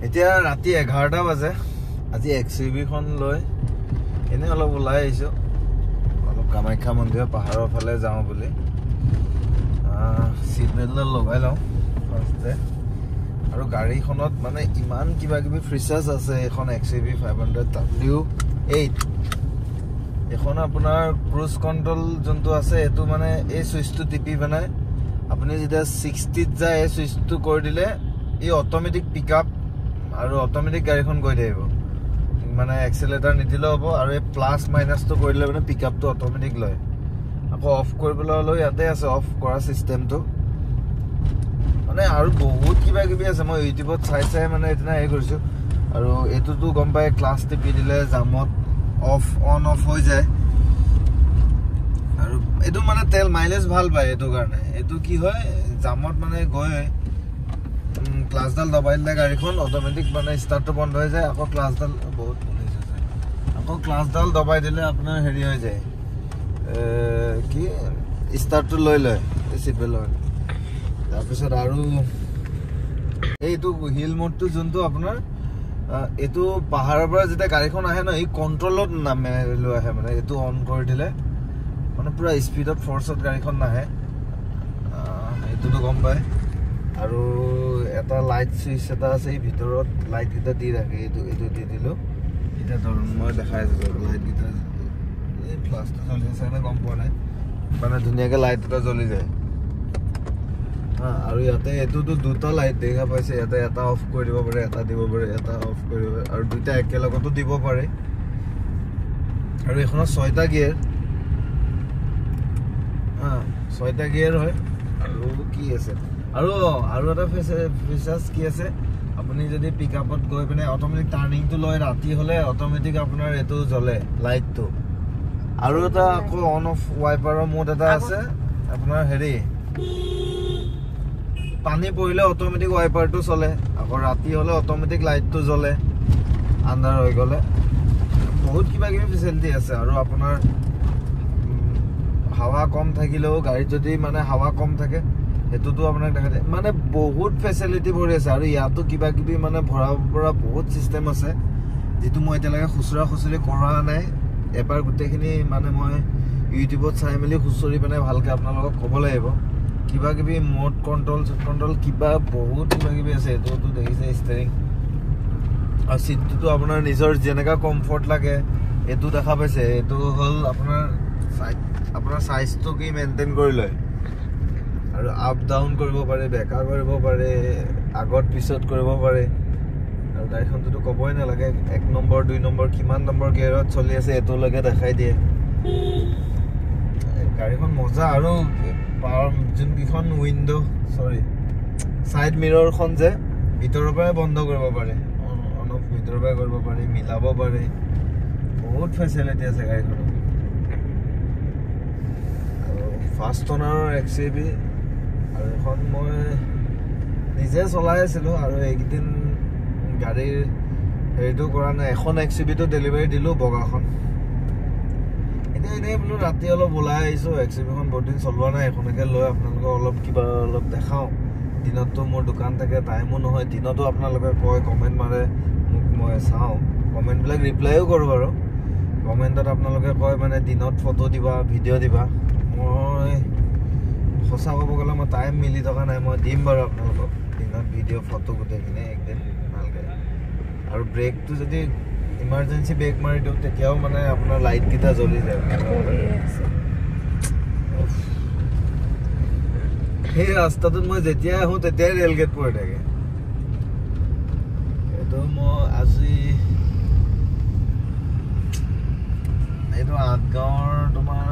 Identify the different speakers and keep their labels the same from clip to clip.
Speaker 1: এতিয়া ৰাতি 11টা বাজে আজি XUV খন লৈ এনে অলপ ওলাই আহিছো অলপ কামাখ্যা মন্দিৰৰ পাহাৰৰ ফালে যাওঁ বুলি সিট বেল্ট লগাই লওঁ ফাৰ্ষ্টে আৰু গাড়ীখনত মানে ইমান কিবা কিবি ফিচাৰ্ছ আছে এখন XUV 500W8 এখন আপোনাৰ ক্ৰুজ কন্ট্ৰোল যোনটো আছে এটো মানে এই সুইচটো টিপি মানে আপুনি যেতিয়া 60 ত যায় এই সুইচটো কৰি দিলে এই অটোমেটিক পিকআপ আৰু অটোমেটিক গাড়ীখন গৈ থাকিব মানে এক্সেলেৰেটৰ নিদিলে হ'ব আৰু এই প্লাস মাইনাসটো কৰিলে মানে পিকআপটো অটোমেটিক লয় আকৌ অফ কৰিবলৈ হলে ইয়াতে আছে অফ কৰা সিস্টেমটো মানে আৰু বহুত কিবা কিবি আছে মই ইউটিউবত চাই মানে এদিনা এই কৰিছো আৰু এটোটো গম পাই ক্লাছ টিপি দিলে জামত অফ অন অফ হৈ যায় আৰু এটো মানে তেল মাইলেজ ভাল পায় এটো কাৰণে এটো কি হয় জামত মানে গৈ ক্লাছডাল দবাই দিলে গাড়ীখন অটোমেটিক মানে স্টাৰ্টটো বন্ধ হৈ যায় আকৌ ক্লাছডাল বহুত পুলিচ আছে আকৌ ক্লাছডাল দবাই দিলে আপোনাৰ হেৰি হৈ যায় কি স্টাৰ্টটো লৈ লয় সিটবেলৰ তাৰপিছত আৰু এইটো হিল মোডটো যোনটো আপোনাৰ এটো পাহাৰৰ পৰা যেতিয়া গাড়ীখন আহে ন এই কন্ট্ৰোলত নামে লৈ আহে মানে এটো অন কৰি দিলে মানে পুৰা স্পিডত ফোৰ্সত গাড়ীখন নাহে এটোটো গম পায় আৰু এটা লাইট সুইচ এটা আছে এই ভিতৰত লাইট এটা দি ৰাখে এটো দি দিলো এটা ধৰণ মই দেখাই আছো লাইট গিটা এই প্লাস্টাৰ জ্বলি আছে না গম পোৱা নাই মানে ধুনিয়াকে লাইট এটা জ্বলি যায় আৰু ইয়াতে এটোটো দুটা লাইট দেখা পাইছে ইয়াতে এটা অফ কৰি দিব পাৰে এটা দিব পাৰে এটা অফ কৰিব আৰু দুটা একেলগতো দিব পাৰে আৰু এখনৰ 6টা গিয়াৰ 6টা গিয়াৰ হয় আৰু কি আছে আৰু এটা ফিচাৰ্ছ কি আছে আপুনি যদি পিকআপত গৈ পিনে অটোমেটিক টাৰ্নিংটো লয় ৰাতি হলে অটোমেটিক আপোনাৰ এটো জ্বলে লাইটটো আৰু এটা আকৌ অন অফ ওয়াইপাৰৰ মোড এটা আছে আপোনাৰ হেৰি পানী পৰিলে অটোমেটিক ওয়াইপাৰটো চলে আকৌ ৰাতি হলে অটোমেটিক লাইটটো জ্বলে আন্ধাৰ হৈ গলে বহুত কিবা কিবি ফেচিলিটি আছে আৰু আপোনাৰ হাৱা কম থাকিলেও গাড়ীত যদি মানে হাৱা কম থাকে এটোটো আপোনাক দেখা যায় মানে বহুত ফেচিলিটি ভৰি আছে আৰু ইয়াতো কিবা কিবি মানে ভৰাব পৰা বহুত সিস্টেম আছে যেটো মই এতিয়ালৈকে খুচুৰি কৰা নাই এবাৰ গুটেখিনি মানে মই ইউটিউবত চাই মেলি খুচুৰি মানে ভালকে আপোনালোকক ক'ব লাগিব কিবা কিবি মোড কন্ট্ৰোল কিবা বহুত কিবা কিবি আছে এটোটো দেখিছে ষ্টিয়াৰিং আৰু সিটটো আপোনাৰ নিজৰ যেনেকা কমফৰ্ট লাগে এটো দেখা পাইছে এটো হল আপোনাৰ সাইজটো কি মেইনটেইন কৰি লয় আৰু আপ ডাউন কৰিব পাৰে বেকা কৰিব পাৰে আগত পিছত কৰিব পাৰে আৰু গাড়ীখনটো ক'বই নালাগে 1 নম্বৰ 2 নম্বৰ কিমান নম্বৰ গিয়াৰত চলি আছে এটো লগে দেখাই দিয়ে গাড়ীখন মজা আৰু পাৱাৰ যোনকিখন উইন্ডো সাইড মিৰৰখন যে ভিতৰৰ পৰা বন্ধ কৰিব পাৰে অন অফ ভিতৰৰ পৰা কৰিব পাৰে মিলাব পাৰে বহুত ফেচিলিটি আছে গাড়ীখনত আৰু ফাষ্ট ওনাৰ XUV আৰু এখন মই নিজে চলাই আছিলো আৰু এইদিন গাড়ীৰ হেৰিটো কৰা নাই এখন XUV টো ডেলিভাৰী দিলো বগাখন এনে বোলো ৰাতি অলপ ওলাই আহিছো XUV খন বহুত দিন চলোৱা নাই এখনকে লৈ আপোনালোকক অলপ কিবা অলপ দেখাও দিনতো মোৰ দোকান থাকে টাইমো নহয় দিনতো আপোনালোকে কয় কমেন্ট মাৰে মোক মই চাও কমেন্ট বিলাক ৰিপ্লাইও কৰো বাৰু কমেন্টত আপোনালোকে কয় মানে দিনত ফটো দিবা ভিডিও দিবা মই সঁচা ক'ব গ'লে মই টাইম মিলি থকা নাই মই দিম বাৰু আপোনালোকক দিনত ভিডিও ফটো গোটেইখিনি একদিন ভালকে আৰু ব্ৰেকটো যদি ইমাৰ্জেন্সি ব্ৰেক মাৰি দিওঁ তেতিয়াও মানে আপোনাৰ লাইট কিটা জ্বলি যায় সেই ৰাস্তাটোত মই যেতিয়া আহোঁ তেতিয়াই ৰেল গেট পৰি থাকে এইটো মই আজি এইটো আঠগাঁৱৰ তোমাৰ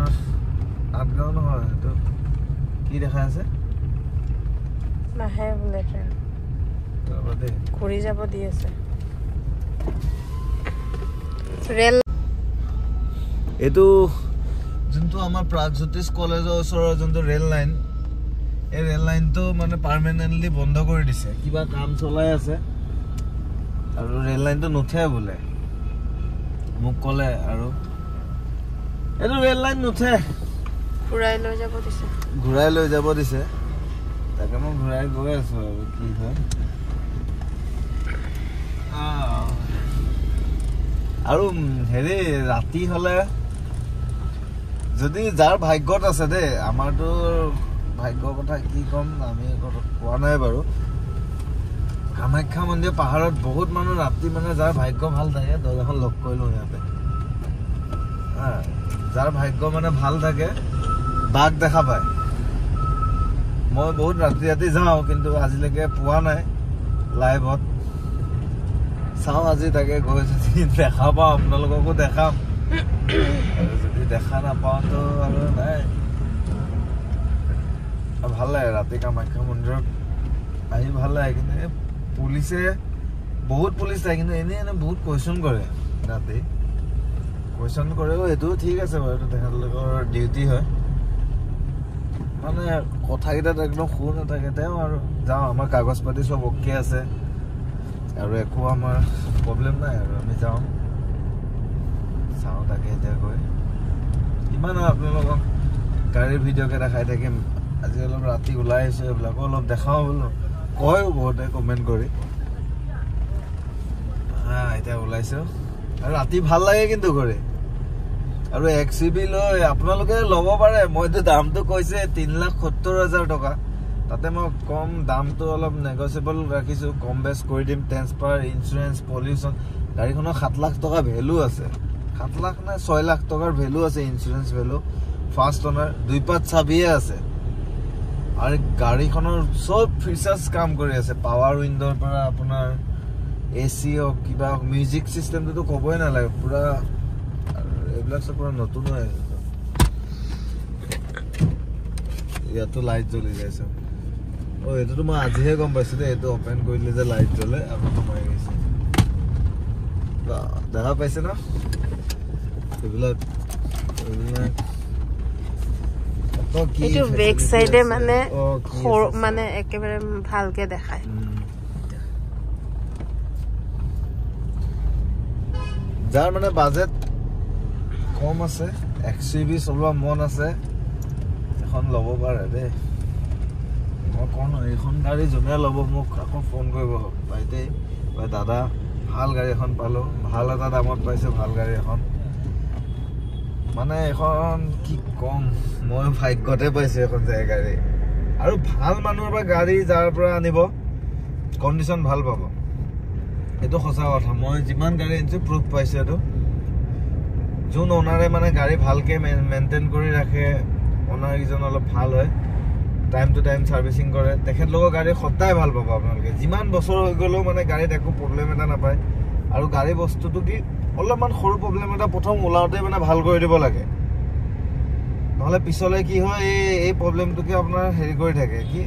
Speaker 1: আঠগাঁও নহয় এইটো কি দেখা আছে
Speaker 2: নাহে বোলে ট্ৰেইন
Speaker 1: তাৰবাদে
Speaker 2: ঘূৰি যাব দি আছে ৰেল
Speaker 1: এইটো যোনটো আমাৰ প্ৰাগজ্যোতিষ কলেজৰ ওচৰৰ যোনটো ৰেল লাইন এই ৰেল লাইনটো মানে পাৰ্মানেন্টলি বন্ধ কৰি দিছে কিবা কাম চলাই আছে আৰু ৰেল লাইনটো নুঠে বোলে মোক ক'লে আৰু এইটো ৰেল লাইন নুঠে
Speaker 2: ঘূৰাই লৈ যাব দিছে
Speaker 1: তাকে মই ঘূৰাই গৈ আছো আৰু কি হয় আৰু হেৰি ৰাতি হলে যদি যাৰ ভাগ্যত আছে দেই আমাৰতো ভাগ্যৰ কথা কি ক'ম আমি কোৱা নাই বাৰু কামাখ্যা মন্দিৰ পাহাৰত বহুত মানুহ ৰাতি মানে যাৰ ভাগ্য ভাল থাকে দৰ্জাখন লক কৰিলো ইয়াতে যাৰ ভাগ্য মানে ভাল থাকে বাঘ দেখা পায় মই বহুত ৰাতি ৰাতি যাওঁ কিন্তু আজিলৈকে পোৱা নাই লাইভত চাওঁ আজি তাকে গৈ যদি দেখা পাওঁ আপোনালোককো দেখাম আৰু যদি দেখা নাপাওঁ তো আৰু নাই ভাল লাগে ৰাতি কামাখ্যা মন্দিৰত আহি ভাল লাগে কিন্তু পুলিচে বহুত পুলিচ থাকে কিন্তু এনে বহুত কুৱেশ্যন কৰে ৰাতি কুৱেশ্যন কৰেও এইটোও ঠিক আছে বাৰু এইটো তেখেতলোকৰ ডিউটি হয় মানে কথাকেইটাত একদম সুৰ নাথাকে তেওঁ আৰু যাওঁ আমাৰ কাগজ পাতি চব অ'কে আছে আৰু একো আমাৰ প্ৰব্লেম নাই আৰু আমি যাওঁ চাওঁ তাকে এতিয়া গৈ ইমান আপোনালোকক গাড়ীৰ ভিডিঅ'কে দেখাই থাকিম আজি অলপ ৰাতি ওলাই আহিছোঁ এইবিলাকো অলপ দেখাওঁ বোলো কয়ো বহুতে কমেণ্ট কৰি এতিয়া ওলাইছোঁ আৰু ৰাতি ভাল লাগে কিন্তু ঘূৰি আৰু XUV লৈ আপোনালোকে ল'ব পাৰে মইতো দামটো কৈছে 3,70,000 টকা তাতে মই কম দামটো অলপ নেগচিয়েবল ৰাখিছোঁ কম বেছ কৰি দিম ট্ৰেন্সফাৰ ইঞ্চুৰেঞ্চ পলিউশ্যন গাড়ীখনৰ 7 লাখ টকা ভেলু আছে 7 লাখ নে 6 লাখ টকাৰ ভেলু আছে ইঞ্চুৰেঞ্চ ভেলু ফাৰ্ষ্ট অনাৰ 2 পাঁচ চাবিয়ে আছে আৰু গাড়ীখনৰ চব ফিচাৰ্ছ কাম কৰি আছে পাৱাৰ উইণ্ডৰ পৰা আপোনাৰ AC হওক কিবা মিউজিক চিষ্টেমটোতো ক'বই নালাগে পুৰা এইবিলাক চব পুৰা নতুন হৈ আছে ইয়াতো লাইট জ্বলি যাইছে এইটোতো মই আজিহে গম পাইছোঁ দেই এইটো অপেন কৰিলে যে লাইট জ্বলে আকৌ সোমাই গৈছে দেখা পাইছে ন এইবিলাক
Speaker 2: এইটো বেক সাইডে মানে মানে একেবাৰে ভালকে দেখায়
Speaker 1: যাৰ মানে বাজেট কম আছে XUV চলোৱা মন আছে এখন ল'ব পাৰে দেই মই কওঁ ন এইখন গাড়ী যোনে ল'ব মোক আকৌ ফোন কৰিব বাইতে বা দাদা ভাল গাড়ী এখন পালোঁ ভাল এটা দামত পাইছোঁ ভাল গাড়ী এখন মানে এখন কি কম মই ভাগ্যতে পাইছোঁ এখন যায় গাড়ী আৰু ভাল মানুহৰ পৰা গাড়ী যাৰ পৰা আনিব কণ্ডিশ্যন ভাল পাব এইটো সঁচা কথা মই যিমান গাড়ী আনিছোঁ প্ৰুফ পাইছোঁ এইটো যোন অনাৰে মানে গাড়ী ভালকৈ মেইনটেইন কৰি ৰাখে অনাৰ কেইজন অলপ ভাল হয় টাইম টু টাইম ছাৰ্ভিচিং কৰে তেখেতলোকৰ গাড়ী সদায় ভাল পাব আপোনালোকে যিমান বছৰ হৈ গ'লেও মানে গাড়ীত একো প্ৰব্লেম এটা নাপায় আৰু গাড়ী বস্তুটো কি অলপমান সৰু প্ৰব্লেম এটা প্ৰথম ওলাওঁতে মানে ভাল কৰি দিব লাগে নহ'লে পিছলৈ কি হয় এই প্ৰব্লেমটোকে আপোনাৰ হেৰি কৰি থাকে কি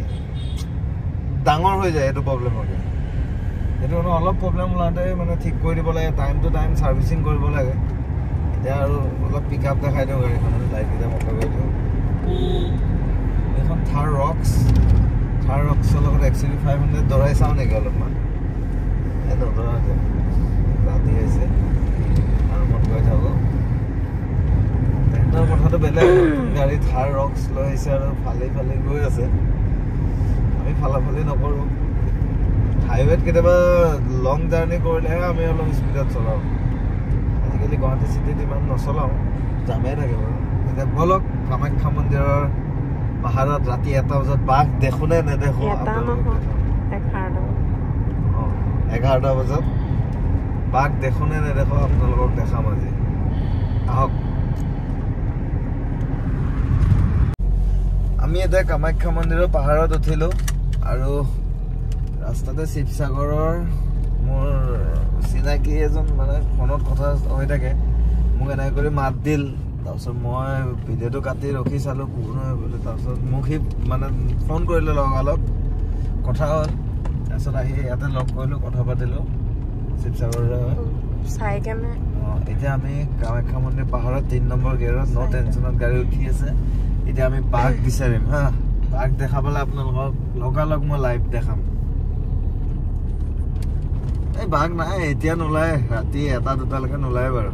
Speaker 1: ডাঙৰ হৈ যায় এইটো প্ৰব্লেমকে এইটো মানে অলপ প্ৰব্লেম ওলাওঁতে মানে ঠিক কৰি দিব লাগে টাইম টু টাইম ছাৰ্ভিচিং কৰিব লাগে এতিয়া আৰু অলপ পিক আপ দেখাই দিওঁ গাড়ীখনত লাইটকেইটা মতা কৰি দিওঁ এইখন থাৰ ৰক্সৰ লগত XUV 500 দৰাই চাওঁ নেকি অলপমান এই নদৰা ৰাতি হৈছে আৰু মন গৈ থাকোঁ তেহেঁতৰ কথাটো বেলেগ গাড়ী থাৰ ৰক্স লৈ আহিছে আৰু ফালি গৈ আছে আমি ফালাফালি নকৰোঁ হাইৱেত কেতিয়াবা লং জাৰ্ণি কৰিলেহে আমি অলপ স্পীডত চলাওঁ আজিকালি গুৱাহাটী চিটিত ইমান নচলাওঁ জামেই থাকে বাৰু এতিয়া বলক কামাখ্যা মন্দিৰৰ পাহাৰত ৰাতি 1টা বজাত বাঘ দেখোঁ নে নেদেখোঁ 11টা বজাত বাঘ দেখোঁ নে নেদেখোঁ আপোনালোকক দেখাম আজি আহক আমি এতিয়া কামাখ্যা মন্দিৰৰ পাহাৰত উঠিলোঁ আৰু ৰাস্তাতে শিৱসাগৰৰ মোৰ চিনাকি এজন মানে ফোনত কথা হৈ থাকে মোক এনেকৈ কৰি মাত দিল তাৰপিছত মই ভিডিঅ'টো কাটি ৰখি চালোঁ কোন হয় বুলি তাৰপিছত মোক সি মানে ফোন কৰিলে লগালগ কথা হ'ল তাৰপিছত আহি ইয়াতে লগ কৰিলোঁ কথা পাতিলোঁ শিৱসাগৰৰে হয়
Speaker 2: চাই কেনে
Speaker 1: এতিয়া আমি কামাখ্যা মন্দিৰ পাহাৰত 3 নম্বৰ গেৰত ন টেনশ্যনত গাড়ী উঠি আছে এতিয়া আমি বাঘ বিচাৰিম হা বাঘ দেখাবলৈ আপোনালোকক লগালগ মই লাইভ দেখাম এই বাঘ নাই এতিয়া নোলায় ৰাতি 1-2টালৈকে নোলায় বাৰু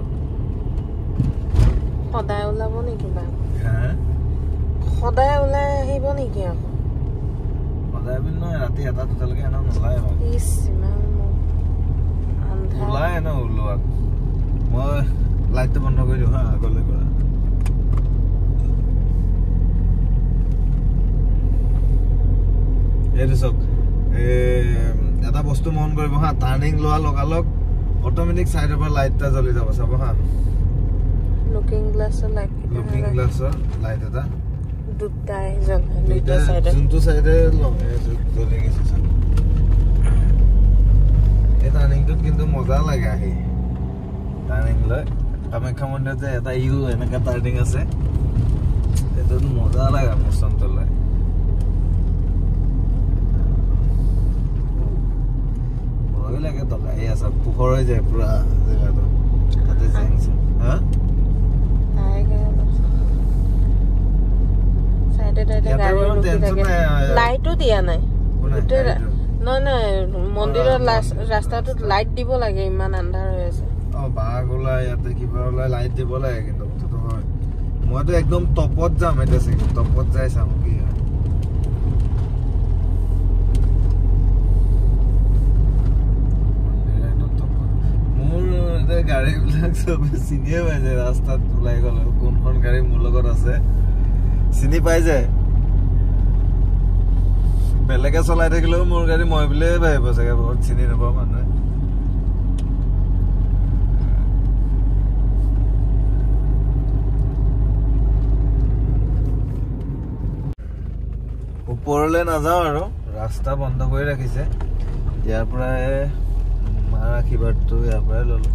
Speaker 2: সদায় ওলাব নেকি বাঘ সদায় ওলাই আহিব নেকি আকৌ
Speaker 1: সদায় বুলি নহয় ৰাতি 1-2টালৈকে এনেও নোলায় বাৰু
Speaker 2: ইমান
Speaker 1: ওলাই ন ওলোৱা মই লাইটটো বন্ধ কৰি দিওঁ হা আগলৈ কৰা এইটো চাওক এটা বস্তু মন কৰিব হা টাৰ্নিং লোৱা লগালগ অটোমেটিক সাইডৰ পৰা লাইটটা জ্বলি যাব চাব হা
Speaker 2: লুকিং গ্লাছৰ
Speaker 1: লাইট এটা
Speaker 2: দুটাই জ্বলে দুটা সাইডে
Speaker 1: যোনটো সাইডে জ্বলি গৈছে চাব এই টাৰ্নিংটোত কিন্তু মজা লাগে আহি টাৰ্নিং লৈ কামাখ্যা মন্দিৰত যে এটা ইউ এনেকা টাৰ্নিং আছে এইটোত মজা লাগে মচন্ত লৈ ভয় লাগে টকা এই আছে পোহৰ হৈ যায় পুৰা জেগাটো তাতে জেংছে হা
Speaker 2: লাইটো দিয়া নাই নহয় মন্দিৰৰ ৰাস্তাটোত লাইট দিব লাগে ইমান আন্ধাৰ হৈ আছে
Speaker 1: বাঘ ওলাই ইয়াতে কিবা ওলাই লাইট দিব লাগে কিন্তু কথাটো হয় মইতো একদম টপত যাম এতিয়া চাগে টপত যাই চাম কি হয় মোৰ এতিয়া গাড়ীবিলাক চবে চিনিয়ে পাই যায় ৰাস্তাত ওলাই গ'লে কোনখন গাড়ী মোৰ লগত আছে চিনি পাই যায় বেলেগে চলাই থাকিলেও মোৰ গাড়ী মই বুলিয়ে ভাবিব চাগে বহুত চিনি নাপাওঁ মানুহে ওপৰলৈ নাযাওঁ আৰু ৰাস্তা বন্ধ কৰি ৰাখিছে ইয়াৰ পৰাই মাৰ আশীৰ্বাদটো ইয়াৰ পৰাই ল'লো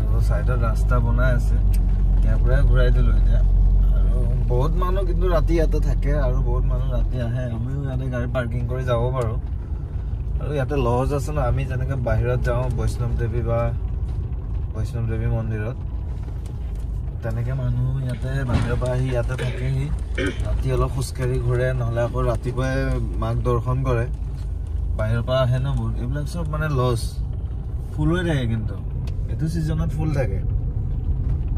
Speaker 1: আৰু চাইডত ৰাস্তা বনাই আছে ইয়াৰ পৰাই ঘূৰাই দিলোঁ এতিয়া আৰু বহুত মানুহ কিন্তু ৰাতি ইয়াতে থাকে আৰু বহুত মানুহ ৰাতি আহে আমিও ইয়াতে গাড়ী পাৰ্কিং কৰি যাব পাৰোঁ আৰু ইয়াতে লজ আছে ন আমি যেনেকৈ বাহিৰত যাওঁ বৈষ্ণৱ দেৱী মন্দিৰত তেনেকৈ মানুহ ইয়াতে বাহিৰৰ পৰা আহি ইয়াতে থাকেহি ৰাতি অলপ খোজকাঢ়ি ঘূৰে নহ'লে আকৌ ৰাতিপুৱাই মাক দৰ্শন কৰে বাহিৰৰ পৰা আহে ন বহুত এইবিলাক চব মানে লজ ফুল হৈ থাকে কিন্তু এইটো ছিজনত ফুল থাকে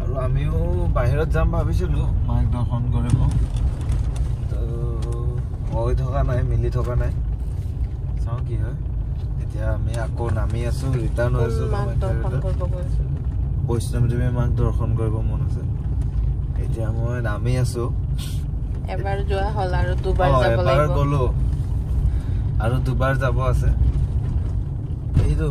Speaker 1: আৰু আমিও বাহিৰত যাম ভাবিছিলোঁ মাক দৰ্শন কৰিব তো হৈ থকা নাই মিলি থকা নাই চাওঁ কি হয় এতিয়া আমি আকৌ নামি আছোঁ ৰিটাৰ্ণ হৈ আছোঁ বৈষ্ণৱ দেৱী মাক দৰ্শন কৰিব মন আছে এতিয়া মই নামি আছোঁ
Speaker 2: এবাৰ যোৱা হ'ল আৰু দুবাৰ যাব লাগিব
Speaker 1: গ'লো আৰু দুবাৰ যাব আছে এইটো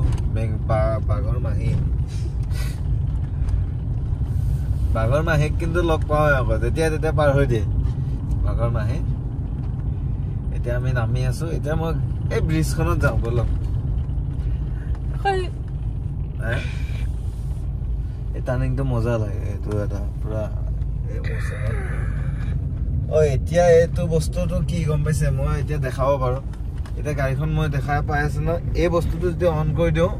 Speaker 1: বাঘৰ মাহীক কিন্তু লগ পাওঁ আকৌ যেতিয়া তেতিয়া পাৰ হৈ দিয়ে বাঘৰ মাহী এতিয়া আমি নামি আছো এতিয়া মই এই ব্ৰিজখনত যাওঁ বলক এই টাৰ্নিংটো মজা লাগে এইটো এটা পুৰা এতিয়া এইটো বস্তুটো কি গম পাইছে মই এতিয়া দেখাব পাৰো এতিয়া গাড়ীখন মই দেখাই পাই আছো ন এই বস্তুটো যদি অন কৰি দিওঁ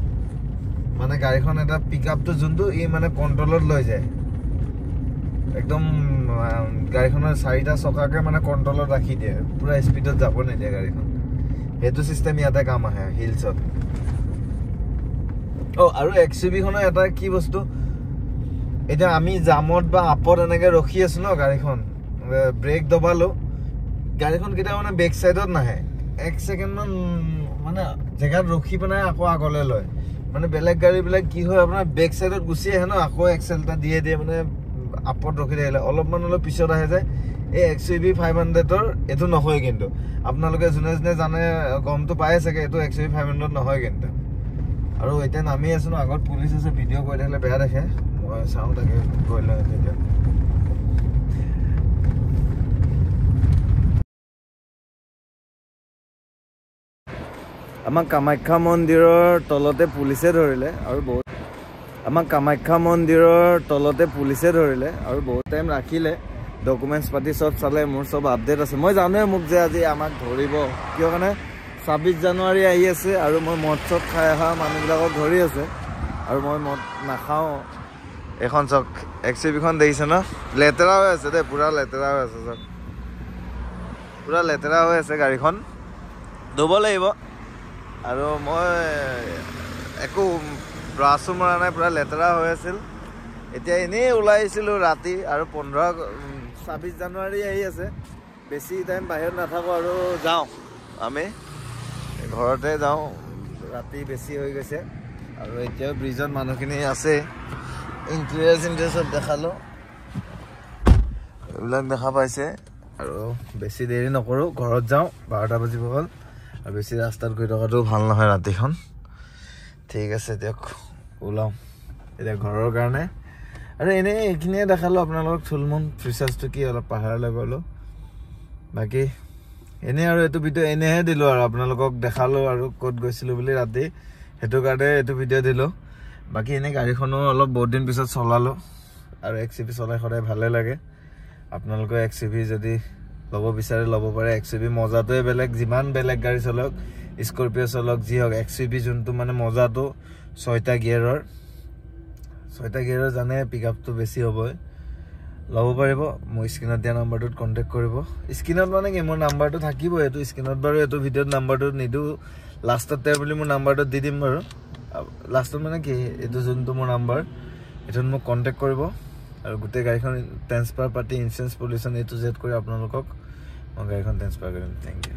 Speaker 1: মানে গাড়ীখন এটা পিকআপটো যোনটো ই মানে কন্ট্ৰলত লৈ যায় একদম গাড়ীখনৰ চাৰিটা চকাকে মানে কন্ট্ৰলত ৰাখি দিয়ে পুৰা স্পীডত যাব নিদিয়ে গাড়ীখন সেইটো চিষ্টেম ইয়াতে কাম আহে হিলছত আৰু এক্সইউভিখনৰ এটা কি বস্তু এতিয়া আমি জামত বা আপত এনেকে ৰখি আছো ন গাড়ীখন ব্ৰেক দবালো গাড়ীখন কেতিয়া মানে বেক সাইডত নাহে এক সেকেন্ডমান মানে জেগাত ৰখি পেলাই আকৌ আগলৈ লয় মানে বেলেগ গাড়ীবিলাক কি হয় আপোনাৰ বেক সাইডত গুচি আহে ন আকৌ এক্সেলটা দিয়ে মানে আপত ৰখি থাকিলে অলপমান অলপ পিছত আহে যায় এই XUV 500ৰ এইটো নহয় কিন্তু আপোনালোকে যোনে যোনে জানে গমটো পায় চাগে এইটো XUV 500 নহয় কিন্তু আৰু এতিয়া নামি আছো ন আগত পুলিচ আছে ভিডিঅ' কৰি থাকিলে বেয়া দেখে মই চাওঁ তাকে গৈ লওঁ এতিয়া আমাক কামাখ্যা মন্দিৰৰ তলতে পুলিচে ধৰিলে আৰু বহুত বহুত টাইম ৰাখিলে ডকুমেণ্টছ পাতি চব চালে মোৰ চব আপডেট আছে মই জানোৱে মোক যে আজি আমাক ধৰিব কিয় কাৰণে 26 জানুৱাৰী আহি আছে আৰু মই মদ চদ খাই অহা মানুহবিলাকক ধৰি আছে আৰু মই মদ নাখাওঁ এখন চক XUVখন দেখিছে ন লেতেৰা হৈ আছে দেই পুৰা লেতেৰা হৈ আছে চক পুৰা লেতেৰা হৈ আছে গাড়ীখন ধুব লাগিব আৰু মই একো ব্ৰাছো মৰা নাই পুৰা লেতেৰা হৈ আছিল এতিয়া এনেই ওলাই আহিছিলোঁ ৰাতি আৰু 26 জানুৱাৰী আহি আছে বেছি টাইম বাহিৰত নাথাকোঁ আৰু যাওঁ আমি ঘৰতে যাওঁ ৰাতি বেছি হৈ গৈছে আৰু এতিয়াও ব্ৰিজত মানুহখিনি আছে ইণ্টেৰিয়াৰ চব দেখালো এইবিলাক দেখা পাইছে আৰু বেছি দেৰি নকৰোঁ ঘৰত যাওঁ 12টা বাজিব হ'ল আৰু বেছি ৰাস্তাত গৈ থকাটো ভাল নহয় ৰাতিখন ঠিক আছে দিয়ক ওলাওঁ এতিয়া ঘৰৰ কাৰণে আৰু এনেই এইখিনিয়ে দেখালোঁ আপোনালোকক থুলমুল ফিচাৰ্ছটো কি অলপ পাহাৰলৈ গ'লোঁ বাকী এনেই আৰু এইটো ভিডিঅ' এনেহে দিলোঁ আৰু আপোনালোকক দেখালোঁ আৰু ক'ত গৈছিলোঁ বুলি ৰাতি সেইটো কাৰণে এইটো ভিডিঅ' দিলোঁ বাকী এনেই গাড়ীখনো অলপ বহুত দিন পিছত চলালোঁ আৰু XCV চলাই সদায় ভালে লাগে আপোনালোকে XCV যদি ল'ব বিচাৰে ল'ব পাৰে XCV মজাটোৱে বেলেগ যিমান বেলেগ গাড়ী চলক স্কৰপিঅ' চলক যি হওক XCV যোনটো মানে মজাটো 6টা গিয়াৰৰ জানে পিকআপটো বেছি হ'বই ল'ব পাৰিব মোৰ স্ক্ৰীনত দিয়া নাম্বাৰটোত কণ্টেক্ট কৰিব স্ক্ৰীনত মানে কি মোৰ নাম্বাৰটো থাকিব এইটো স্ক্ৰীনত বাৰু এইটো ভিডিঅ'ত নাম্বাৰটো নিদিওঁ লাষ্টতে বুলি মোৰ নাম্বাৰটো দি দিম বাৰু লাষ্টত মানে কি এইটো যোনটো মোৰ নাম্বাৰ এইটোত মোক কণ্টেক্ট কৰিব আৰু গোটেই গাড়ীখন transfer party insurance pollution A to Z কৰি আপোনালোকক মই গাড়ীখন ট্ৰেন্সফাৰ কৰিম থেংক ইউ